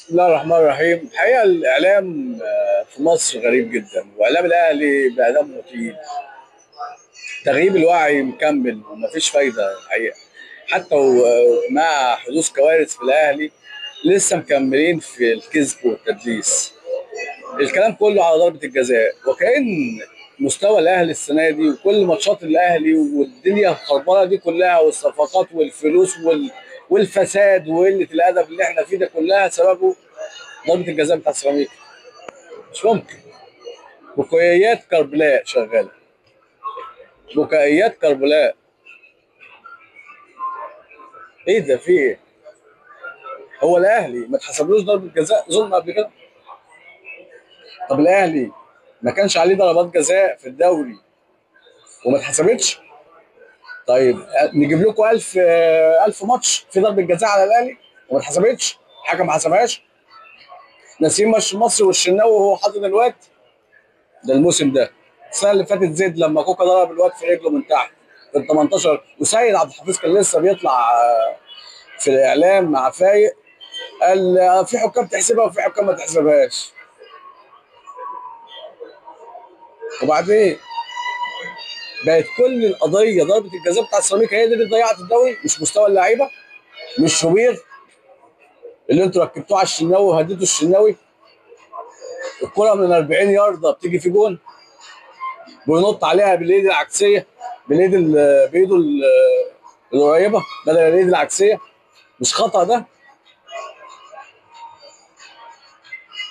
بسم الله الرحمن الرحيم. الحقيقة الإعلام في مصر غريب جدا، وإعلام الأهلي بإعلام مثير. تغييب الوعي مكمل ومفيش فايدة الحقيقة. حتى مع حدوث كوارث في الأهلي لسه مكملين في الكذب والتدليس. الكلام كله على ضربة الجزاء، وكأن مستوى الأهلي السنة دي وكل ماتشات الأهلي والدنيا الخربانة دي كلها والصفقات والفلوس والفساد وقلة الأدب اللي احنا فيه ده كلها سببه ضربة الجزاء بتاع سيراميكا. مش ممكن. بكائيات كربلاء شغاله. بكائيات كربلاء. ايه ده؟ في ايه؟ هو الاهلي ما اتحسبلوش ضربه جزاء ظلم قبل كده؟ طب الاهلي ما كانش عليه ضربات جزاء في الدوري وما اتحسبتش؟ طيب نجيب لكم 1000 ماتش في ضربه جزاء على الاهلي وما اتحسبتش؟ الحكم ما حسبهاش؟ نسيم ماتش مصر والشناوي وهو حاطط الواد ده الموسم ده. السنه اللي فاتت زيد لما كوكا ضرب الواد في رجله من تحت في ال 18، وسيد عبد الحفيظ كان لسه بيطلع في الاعلام مع فايق، قال في حكام تحسبها وفي حكام ما تحسبهاش. وبعدين بقت كل القضيه ضربه الجزاء بتاع السيراميكا هي دي اللي ضيعت الدوري، مش مستوى اللعيبه، مش شوبير اللي انتوا ركبتوه على الشناوي وهديتوا الشناوي. الكره من 40 يارده بتيجي في جون وينط عليها بالايد العكسيه، بايده القريبه بدل الايد العكسيه. مش خطا ده؟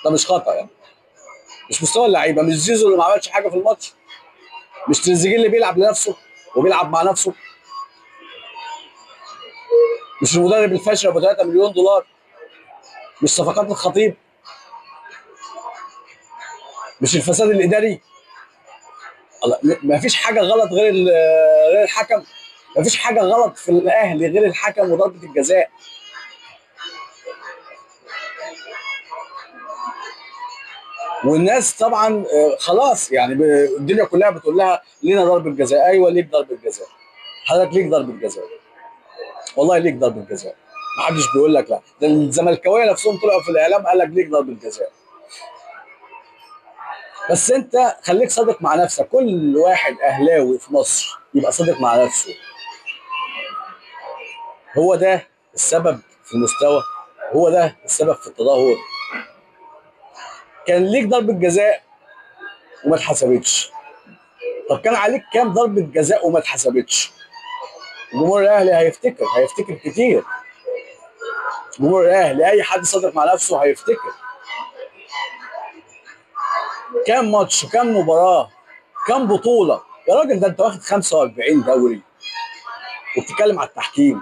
ده مش خطا يعني. مش مستوى اللعيبه، مش زيزو اللي ما عملش حاجه في الماتش، مش تريزيجيه اللي بيلعب لنفسه وبيلعب مع نفسه، مش المدرب الفاشل ابو 3 مليون دولار، مش صفقات الخطيب، مش الفساد الاداري. ما فيش حاجه غلط غير الحكم. ما فيش حاجه غلط في الاهلي غير الحكم وضربه الجزاء. والناس طبعا خلاص يعني الدنيا كلها بتقول لها لينا ضربه جزاء. ايوه ليك ضربه جزاء، حضرتك ليك ضربه جزاء، والله ليك ضربه جزاء. ما حدش بيقول لك لا، ده الزملكاويه نفسهم طلعوا في الاعلام قال لك ليك ضربه جزاء. بس انت خليك صادق مع نفسك. كل واحد اهلاوي في مصر يبقى صادق مع نفسه. هو ده السبب في المستوى، هو ده السبب في التدهور. كان ليك ضربه جزاء وما اتحسبتش. طب كان عليك كام ضربه جزاء وما اتحسبتش؟ جمهور الاهلي هيفتكر كتير. جمهور الاهلي اي حد صادق مع نفسه هيفتكر كام ماتش، كام مباراه، كام بطوله. يا راجل ده انت واخد 45 دوري وبتتكلم على التحكيم،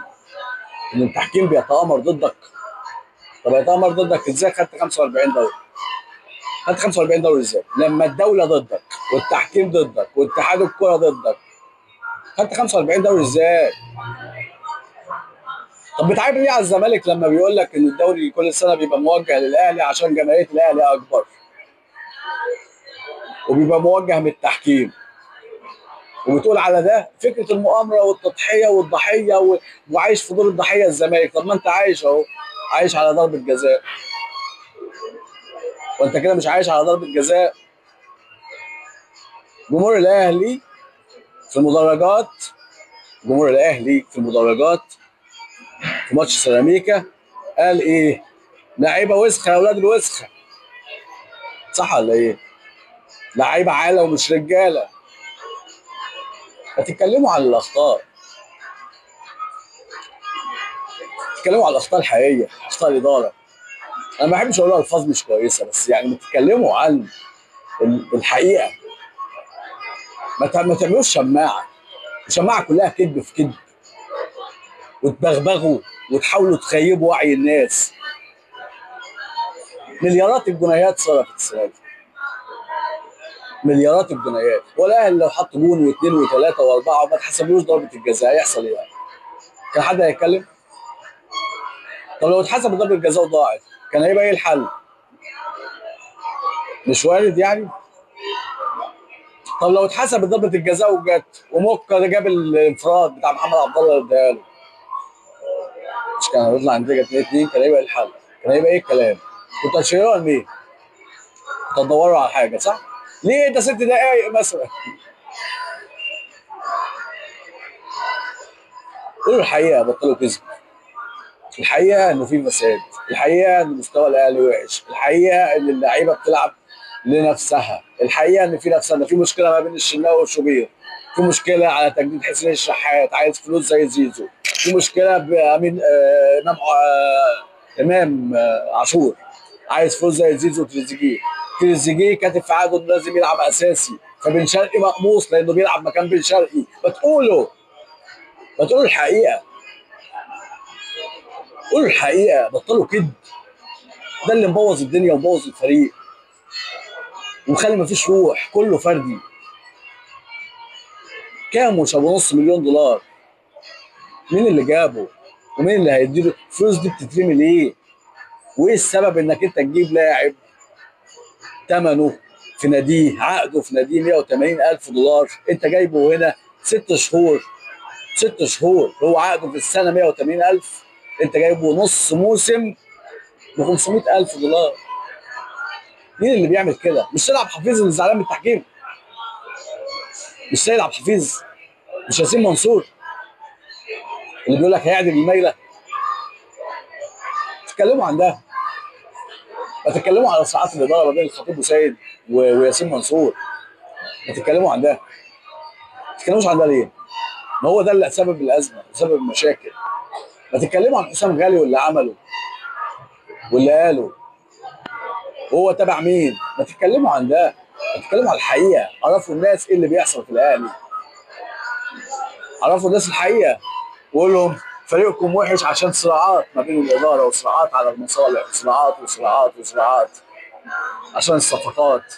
ان التحكيم بيتآمر ضدك. طب يتآمر ضدك ازاي؟ خدت 45 دوري. خدت 45 دوري ازاي لما الدوله ضدك والتحكيم ضدك واتحاد الكره ضدك؟ خدت 45 دوري ازاي؟ طب بتعامل ليه على الزمالك لما بيقول لك ان الدوري كل سنه بيبقى موجه للاهلي عشان جماهير الاهلي اكبر، وبيبقى موجه من التحكيم، وبتقول على ده فكره المؤامره والتضحيه والضحيه وعايش في دور الضحيه الزمالك؟ طب ما انت عايش اهو، عايش على ضربه جزاء، وانت كده مش عايش على ضربه جزاء. جمهور الاهلي في المدرجات، جمهور الاهلي في المدرجات في ماتش سيراميكا قال ايه؟ لعيبه وسخه يا اولاد الوسخه. صح ولا ايه؟ لعيبه عاله ومش رجاله. هتتكلموا عن الاخطاء، تتكلموا عن الاخطاء الحقيقيه، اخطاء الاداره. انا ما بحبش اقول الفاظ مش كويسه، بس يعني بتتكلموا عن الحقيقه. ما تعملوش شماعه. الشماعه كلها كذب في كذب، وتبغبغوا وتحاولوا تخيبوا وعي الناس. مليارات الجنيهات صرفت السنه دي، مليارات الجنيهات. والاهلي لو حط جون واثنين وثلاثه واربعه وما تحسبلوش ضربه الجزاء هيحصل ايه؟ كان حد هيتكلم؟ طب لو اتحسب ضربه الجزاء وضاعت كان هيبقى ايه الحل؟ مش وارد يعني. طب لو اتحسب ضربه الجزاء وجت وموكا جاب الانفراد بتاع محمد عبد الله اللي اداها له، مش كان هيطلع نتيجه 2-2؟ كان هيبقى ايه الحل؟ كان هيبقى ايه الكلام؟ كنت هتشيلوها لمين؟ كنت هتدوروا على حاجه صح؟ ليه ده 6 دقايق مثلا؟ قولوا الحقيقه، بطلوا كذب. الحقيقه انه في فساد، الحقيقه ان مستوى الاهلي وحش، الحقيقه ان اللعيبه بتلعب لنفسها، الحقيقه ان في نفسها، ان في مشكله ما بين الشناوي والشوبير، في مشكله على تجديد حسين الشحات عايز فلوس زي زيزو، في مشكله بامين امام عاشور عايز فلوس زي زيزو وتريزيجيه. تريزيجيه كاتب في عقده انه لازم يلعب اساسي، فبن شرقي مقموص لانه بيلعب مكان بن شرقي. ما تقولوا الحقيقه، قولوا الحقيقه، بطلوا كده. ده اللي مبوظ الدنيا ومبوظ الفريق ومخلي مفيش روح، كله فردي. كام وش ابو نص مليون دولار؟ مين اللي جابه؟ ومين اللي هيديله الفلوس دي؟ بتترمي ليه؟ وايه السبب انك انت تجيب لاعب ثمنه في ناديه، عقده في ناديه 180 الف دولار، انت جايبه هنا 6 شهور، 6 شهور هو عقده في السنه 180 الف، انت جايبه نص موسم ب 500 الف دولار. مين اللي بيعمل كده؟ مش سيد عبد الحفيظ اللي زعلان من التحكيم؟ مش سيد عبد الحفيظ؟ مش ياسين منصور اللي بيقول لك هيعدل الميله؟ تتكلموا عن ده، ما تتكلموا على صراعات الاداره ما بين الخطيب وسيد وياسين منصور، ما تتكلموا عن ده، ما تتكلموش عن ده ليه؟ ما هو ده اللي سبب الازمه وسبب المشاكل. ما تتكلموا عن حسام غالي واللي عمله واللي قاله، وهو تبع مين؟ ما تتكلموا عن ده، ما تتكلموا على الحقيقه، عرفوا الناس ايه اللي بيحصل في الاهلي، عرفوا الناس الحقيقه، وقول لهم فريقكم وحش عشان صراعات ما بين الاداره وصراعات على المصالح، صراعات وصراعات وصراعات عشان الصفقات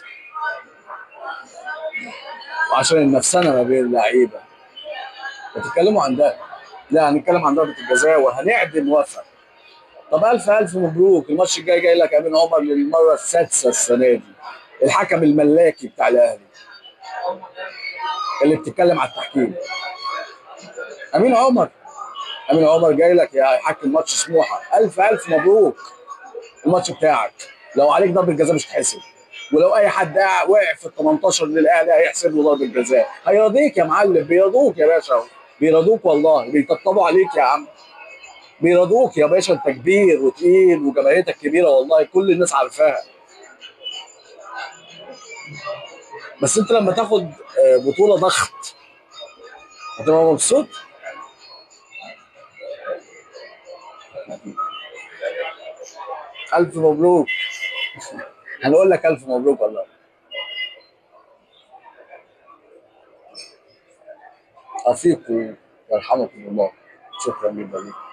وعشان النفسنه ما بين اللعيبه. بتتكلموا عن ده؟ لا، هنتكلم عن ضربه الجزاء وهنعدم موافقه. طب الف الف مبروك، الماتش الجاي جاي لك امين عمر للمره السادسه السنه دي، الحكم الملاكي بتاع الاهلي اللي بتتكلم على التحكيم. امين عمر، امين عمر جاي لك يا حكم ماتش سموحه، الف الف مبروك، الماتش بتاعك. لو عليك ضربه جزاء مش هتحسب، ولو اي حد وقع في ال 18 للاهلي هيحسب له ضربه جزاء، هيرضيك يا معلم، بيرضوك يا باشا، بيرضوك والله، بيطبطبوا عليك يا عم، بيرضوك يا باشا، انت كبير وتقيل وجماهيرتك كبيره والله، كل الناس عارفاها. بس انت لما تاخد بطوله ضغط هتبقى مبسوط. الف مبروك، هنقول لك الف مبروك والله. افيكم يرحمكم الله. شكرا جدا لك.